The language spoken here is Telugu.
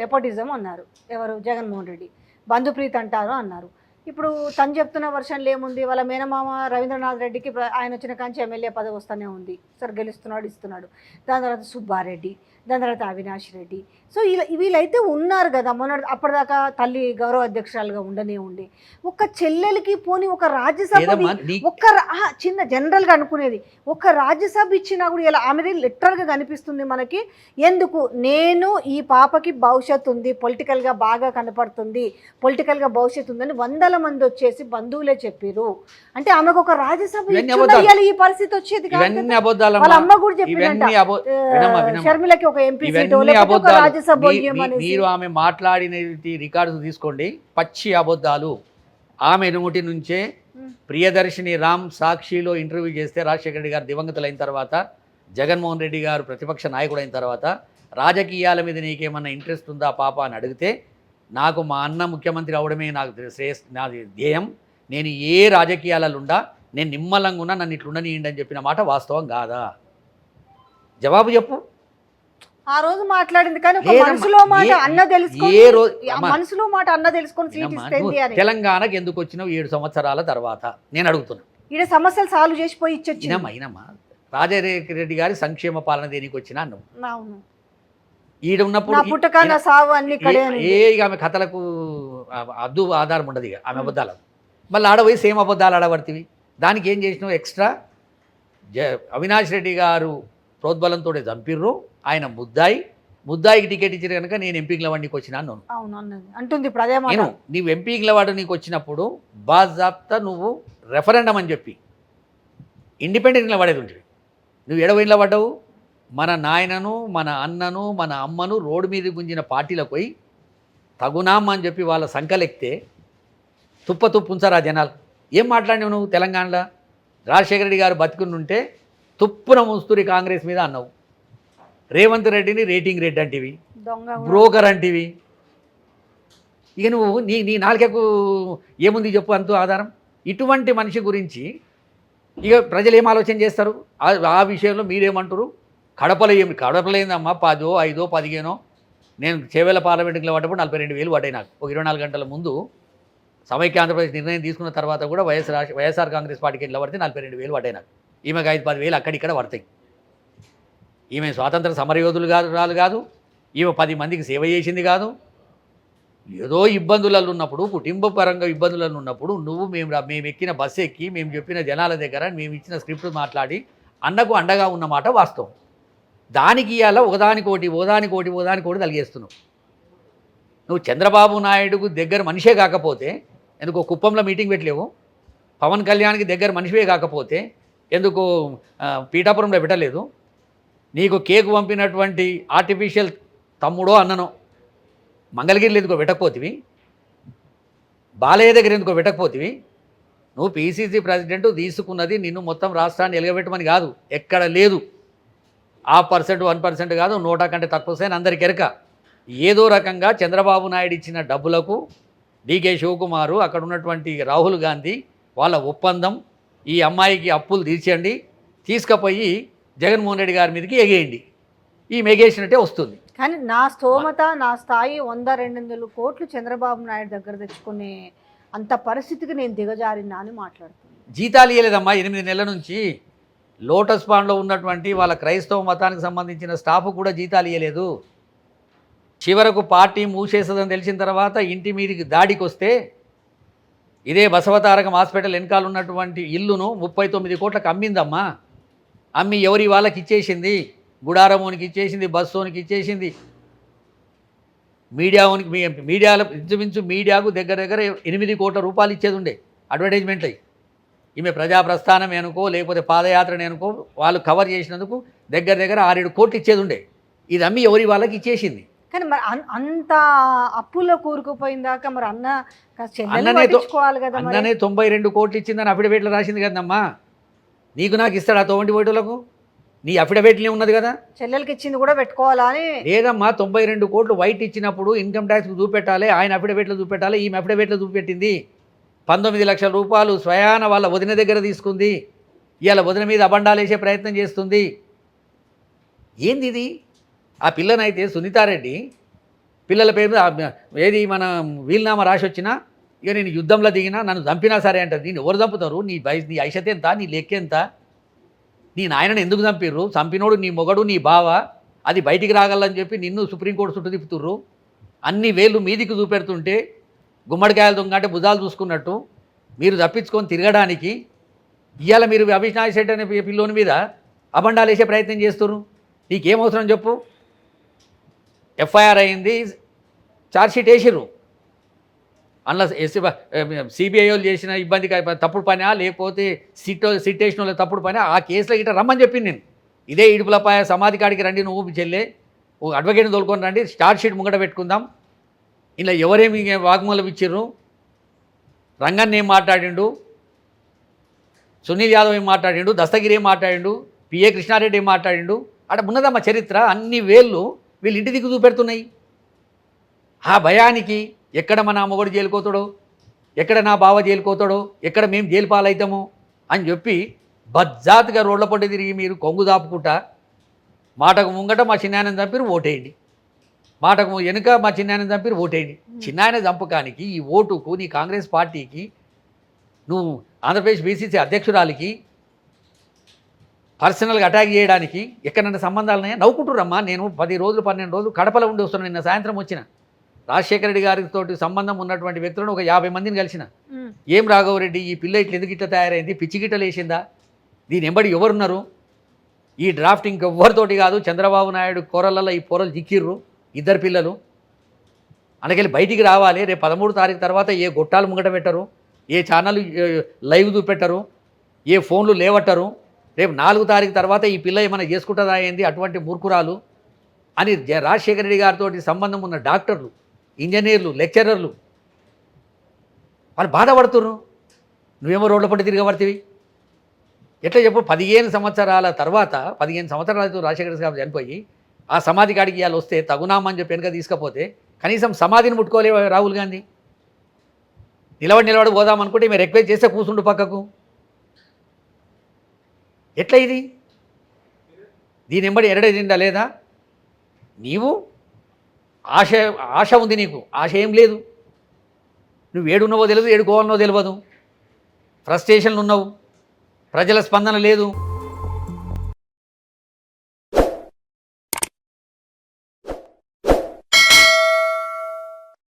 నెపోటిజం అన్నారు. ఎవరు? జగన్మోహన్ రెడ్డి. బంధుప్రీతి అంటారు అన్నారు. ఇప్పుడు తను చెప్తున్న వర్షన్లో ఏముంది, వాళ్ళ మేనమామ రవీంద్రనాథ్ రెడ్డికి ఆయన వచ్చిన కాంచి ఎమ్మెల్యే పదవి వస్తూనే ఉంది. సరే గెలుస్తున్నాడు, ఇస్తున్నాడు. దాని తర్వాత సుబ్బారెడ్డి, దాని తర్వాత అవినాష్ రెడ్డి. సో వీళ్ళైతే ఉన్నారు కదా. అప్పటిదాకా తల్లి గౌరవ అధ్యక్షురాలుగా ఉండి ఒక చెల్లెలకి పోని ఒక రాజ్యసభ చిన్న జనరల్గా అనుకునేది ఒక రాజ్యసభ ఇచ్చినా కూడా ఇలా ఆమెది లిటరల్గా కనిపిస్తుంది మనకి. ఎందుకు? నేను ఈ పాపకి భవిష్యత్తు ఉంది, పొలిటికల్గా బాగా కనపడుతుంది, పొలిటికల్గా భవిష్యత్తు ఉందని వందల మంది వచ్చేసి బంధువులే చెప్పారు. అంటే ఆమెకు ఒక రాజ్యసభ ఈ పరిస్థితి వచ్చేది కాదు. వాళ్ళ అమ్మ కూడా చెప్పిందంట షర్మిలకి ఒక ఎంపీ సీటు, లేకపోతే ఒక రాజ్యసభ. మీరు ఆమె మాట్లాడిన రికార్డు తీసుకోండి, పచ్చి అబద్ధాలు. ఆమె నోటి నుంచే ప్రియదర్శిని రామ్ సాక్షిలో ఇంటర్వ్యూ చేస్తే రాజశేఖర రెడ్డి గారు దివంగతులైన తర్వాత, జగన్మోహన్ రెడ్డి గారు ప్రతిపక్ష నాయకుడు అయిన తర్వాత, రాజకీయాల మీద నీకేమన్నా ఇంట్రెస్ట్ ఉందా పాప అని అడిగితే, నాకు మా అన్న ముఖ్యమంత్రి అవడమే నాకు నాది ధ్యేయం, నేను ఏ రాజకీయాలలో ఉండా నేను నిమ్మలంగా ఉన్నా, నన్ను ఇట్లుండనియండి అని చెప్పిన మాట వాస్తవం కాదా? జవాబు చెప్పు. ఆ రోజు మాట్లాడింది కానీ మనసులో మాట అన్న తెలుసుకొని తెలంగాణకు ఎందుకు వచ్చినావు 7 సంవత్సరాల తర్వాత నేను అడుగుతున్నా. ఈడ సమస్యలు సాల్వ్ చేసిపోయి ఇచ్చేమ్మా రాజశేఖర రెడ్డి గారి సంక్షేమ పాలన దేనికి వచ్చినా అవును. ఈడ ఉన్నప్పుడు ఆమె కథలకు అద్దు ఆధారం ఉండదు. ఇక ఆమె అబద్ధాలు మళ్ళీ ఆడపోయి సేమ్ అబద్ధాలు ఆడబడుతుంది. దానికి ఏం చేసినావు? ఎక్స్ట్రా అవినాష్ రెడ్డి గారు ప్రోద్బలంతో చంపిర్రు. ఆయన ముద్దాయికి టికెట్ ఇచ్చారు కనుక నేను ఎంపీకి లవాడికి వచ్చినా అంటుంది. నేను నీవు ఎంపీకి లవాడు నీకు వచ్చినప్పుడు బాజాబ్తా నువ్వు రెఫరెండం అని చెప్పి ఇండిపెండెంట్గా పడేది ఉంటుంది. నువ్వు ఎడవైన్లో పడ్డావు. మన నాయనను, మన అన్నను, మన అమ్మను రోడ్డు మీద గుంజిన పార్టీలకు పోయి తగునామా అని చెప్పి వాళ్ళ సంకలెక్కితే తుప్పు ఉంచారు ఆ జనాలు. ఏం మాట్లాడినావు నువ్వు? తెలంగాణలో రాజశేఖర రెడ్డి గారు బతికునుంటే తుప్పున ముస్తూరి కాంగ్రెస్ మీద అన్నావు. రేవంత్ రెడ్డిని రేటింగ్ రెడ్ అంటివి, బ్రోకర్ అంటివి. ఇక నువ్వు నీ నాలుకకు ఏముంది చెప్పు అంతూ ఆధారం. ఇటువంటి మనిషి గురించి ఇక ప్రజలు ఏం ఆలోచన చేస్తారు? ఆ విషయంలో మీరేమంటారు? కడపలో ఏందమ్మా 10, 5, 15 నేను చేవేల పార్లమెంటులో పడ్డప్పుడు 42,000 పడ్డాయి నాకు. ఒక 24 గంటల ముందు సమైక్య ఆంధ్రప్రదేశ్ నిర్ణయం తీసుకున్న తర్వాత కూడా వైఎస్ఆర్ కాంగ్రెస్ పార్టీకి వెళ్ళి పడితే 42,000 పడ్డాయి నాకు. ఈమెకు 5-10,000 అక్కడిక్కడ పడతాయి. ఈమె స్వాతంత్ర సమరయోధులు కాదు, ఈమె 10 మందికి సేవ చేసింది కాదు. ఏదో ఇబ్బందులలో ఉన్నప్పుడు, కుటుంబ పరంగా ఇబ్బందులలో ఉన్నప్పుడు మేము ఎక్కిన బస్సు ఎక్కి మేము చెప్పిన జనాల దగ్గర మేము ఇచ్చిన స్క్రిప్ట్ మాట్లాడి అన్నకు అండగా ఉన్నమాట వాస్తవం. దానికి ఇవాళ ఓదానికోటి తలిగేస్తున్నావు. నువ్వు చంద్రబాబు నాయుడుకు దగ్గర మనిషే కాకపోతే ఎందుకో కుప్పంలో మీటింగ్ పెట్టలేవు? పవన్ కళ్యాణ్కి దగ్గర మనిషివే కాకపోతే ఎందుకు పీఠాపురంలో పెట్టలేదు? నీకు కేకు పంపినటువంటి ఆర్టిఫిషియల్ తమ్ముడో అన్ననో మంగళగిరిలో ఎందుకో పెట్టకపోతివి? బాలయ్య దగ్గర ఎందుకో పెట్టకపోతివి? నువ్వు పీసీసీ ప్రెసిడెంట్ తీసుకున్నది నిన్ను మొత్తం రాష్ట్రాన్ని ఎలగబెట్టమని కాదు, ఎక్కడ లేదు. 1% 1% కాదు, 100 కంటే తక్కువ సైన్ అందరికి ఎరక. ఏదో రకంగా చంద్రబాబు నాయుడు ఇచ్చిన డబ్బులకు డీకే శివకుమారు, అక్కడ ఉన్నటువంటి రాహుల్ గాంధీ వాళ్ళ ఒప్పందం, ఈ అమ్మాయికి అప్పులు తీర్చండి, తీసుకుపోయి జగన్మోహన్ రెడ్డి గారి మీదకి ఎగేయండి. ఈ మెగేసినట్టే వస్తుంది. కానీ నా స్తోమత, నా స్థాయి 100-200 కోట్లు చంద్రబాబు నాయుడు దగ్గర తెచ్చుకునే అంత పరిస్థితికి నేను దిగజారినా అని మాట్లాడుతున్నాను. జీతాలు ఇవ్వలేదమ్మా 8 నెలల నుంచి. లోటస్ పాండ్లో ఉన్నటువంటి వాళ్ళ క్రైస్తవ మతానికి సంబంధించిన స్టాఫ్ కూడా జీతాలు ఇవ్వలేదు. చివరకు పార్టీ మూసేస్తుందని తెలిసిన తర్వాత ఇంటి మీదకి దాడికి వస్తే ఇదే బసవతారకం హాస్పిటల్ వెనకాల ఉన్నటువంటి ఇల్లును 39 కోట్లకు అమ్మిందమ్మా. అమ్మి ఎవరి వాళ్ళకి ఇచ్చేసింది? గుడారమోనికి ఇచ్చేసింది, బస్సోనికి ఇచ్చేసింది, మీడియాలో ఇంచుమించు మీడియాకు దగ్గర 8 కోట్ల రూపాయలు ఇచ్చేది ఉండే అడ్వర్టైజ్మెంట్లు. ఈమె ప్రజాప్రస్థానం అనుకో లేకపోతే పాదయాత్రని అనుకో వాళ్ళు కవర్ చేసినందుకు దగ్గర 6-7 కోట్లు ఇచ్చేది ఉండే. ఇది అమ్మి ఎవరి వాళ్ళకి ఇచ్చేసింది. కానీ మరి అంత అప్పుల్లో కూరుకుపోయిందాక మరి అన్ననే 92 కోట్లు ఇచ్చిందని అఫిడవిట్లో రాసింది కదమ్మా. నీకు నాకు ఇస్తాడు ఆ 90 ఓటులకు? నీ అఫిడవిట్లే ఉన్నది కదా. చెల్లెలకి ఇచ్చింది కూడా పెట్టుకోవాలా అని లేదమ్మా. 92 కోట్లు వైట్ ఇచ్చినప్పుడు ఇన్కమ్ ట్యాక్స్కి చూపెట్టాలి, ఆయన అఫిడవిట్లో చూపెట్టాలి, ఈమె అఫిడవిట్లో చూపెట్టింది. 19 లక్షల రూపాయలు స్వయాన వాళ్ళ వదిన దగ్గర తీసుకుంది. ఇవాళ వదిన మీద అబండాలు వేసే ప్రయత్నం చేస్తుంది. ఏంది ఇది? ఆ పిల్లనైతే సునీతారెడ్డి పిల్లల పేరు మీద ఏది మన వీలునామా రాసి వచ్చినా ఇక నేను యుద్ధంలో దిగినా నన్ను చంపినా సరే అంటారు. నేను ఎవరు చంపుతారు? నీ ఐషత ఎంత, నీ లెక్క ఎంత, నీ నాయనని ఎందుకు చంపిర్రు? చంపినోడు నీ మొగడు, నీ బావ, అది బయటికి రాగలని చెప్పి నిన్ను సుప్రీంకోర్టు చుట్టూ తిప్పుతుర్రు. అన్ని వేళ్ళు మీదికి చూపెడుతుంటే గుమ్మడికాయలు దొంగ అంటే భుజాలు చూసుకున్నట్టు మీరు తప్పించుకొని తిరగడానికి ఇవాళ మీరు అవినాష్ రెడ్డి అనే పిల్లోని మీద అబండాలు వేసే ప్రయత్నం చేస్తున్నారు. నీకేం అవసరం చెప్పు? ఎఫ్ఐఆర్ అయింది, ఛార్జ్షీట్ వేసిర్రు. అందులో సిబిఐ వాళ్ళు చేసిన ఇబ్బంది తప్పుడు పనా లేకపోతే సిట్ వేసిన వాళ్ళ తప్పుడు పని ఆ కేసులో ఇట్లా రమ్మని చెప్పింది నేను. ఇదే ఇడుపులపాయ సమాధి కాడికి రండి, నువ్వు మీ చెల్లె ఓ అడ్వకేట్ని తోలుకొని రండి, ఛార్జ్షీట్ ముంగట పెట్టుకుందాం. ఇలా ఎవరేమి వాగ్మూలం ఇచ్చిర్రు? రంగన్ ఏం మాట్లాడిండు, సునీల్ యాదవ్ ఏం మాట్లాడిండు, దస్తగిరి ఏం మాట్లాడిండు, పిఏ కృష్ణారెడ్డి ఏం మాట్లాడిండు, అక్కడ ఉన్నదమ్మ చరిత్ర. అన్ని వేళ్ళు వీళ్ళు ఇంటి దిక్కు చూపెడుతున్నాయి. ఆ భయానికి ఎక్కడ మా మొగుడు జైలుకోతాడో, ఎక్కడ నా బావ జైలుకోతాడో, ఎక్కడ మేము జైలు పాలవుతామో అని చెప్పి బజ్జాతుగా రోడ్ల పొట్టి తిరిగి మీరు కొంగు దాపుకుంటా మాటకు ముంగట మా చిన్నాయన చంపిరు ఓటేయండి, మాటకు వెనుక మా చిన్నాయన చంపిరు ఓటేయండి. చిన్నాయన చంపకానికి ఈ ఓటుకు నీ కాంగ్రెస్ పార్టీకి నువ్వు ఆంధ్రప్రదేశ్ బీసీసీ అధ్యక్షురాలికి పర్సనల్గా అటాక్ చేయడానికి ఎక్కడన్నా సంబంధాలున్నాయా? నవ్వుకుంటురమ్మా. నేను 10 రోజులు 12 రోజులు కడపలో ఉండి వస్తున్నాను. నిన్న సాయంత్రం వచ్చిన రాజశేఖర రెడ్డి గారితో సంబంధం ఉన్నటువంటి వ్యక్తులను ఒక 50 మందిని కలిసిన. ఏం రాఘవరెడ్డి, ఈ పిల్ల ఇట్లా ఎందుకు ఇట్లా తయారైంది? పిచ్చి గిట్టలు వేసిందా? దీని ఎంబడి ఎవరున్నారు? ఈ డ్రాఫ్టింగ్ ఎవ్వరితోటి కాదు, చంద్రబాబు నాయుడు కూరలలో ఈ పొరలు జిక్కిర్రు 2 పిల్లలు. అందుకెళ్ళి బయటికి రావాలి. రేపు 13 తారీఖు తర్వాత ఏ గొట్టాలు ముంగట పెట్టరు, ఏ ఛానల్ లైవ్ చూపెట్టరు, ఏ ఫోన్లు లేవట్టరు. రేపు 4 తారీఖు తర్వాత ఈ పిల్ల ఏమైనా చేసుకుంటుందా ఏంది అటువంటి మూర్ఖురాలు అని రాజశేఖర రెడ్డి గారితో సంబంధం ఉన్న డాక్టర్లు, ఇంజనీర్లు, లెక్చరర్లు వాళ్ళు బాధపడుతున్నారు. నువ్వేమో రోడ్ల పట్టి తిరగబడితివి. ఎట్లా చెప్పు? 15 సంవత్సరాల తర్వాత 15 సంవత్సరాలతో రాజశేఖర రెడ్డి గారు చనిపోయి ఆ సమాధి కాడికి ఇవాళ వస్తే తగునామని చెప్పి వెనక తీసుకపోతే కనీసం సమాధిని ముట్టుకోలే రాహుల్ గాంధీ. నిలబడి పోదామనుకుంటే మీరు రిక్వెస్ట్ చేస్తే కూర్చుండు పక్కకు. ఎట్లా ఇది? దీని ఎంబడి ఎరడేదిండా లేదా? నీవు ఆశ ఉంది, నీకు ఆశ ఏం లేదు. నువ్వు ఏడున్నావో తెలియదు, ఏడుకోవాలనో తెలియదు, ఫ్రస్ట్రేషన్లు ఉన్నావు, ప్రజల స్పందన లేదు.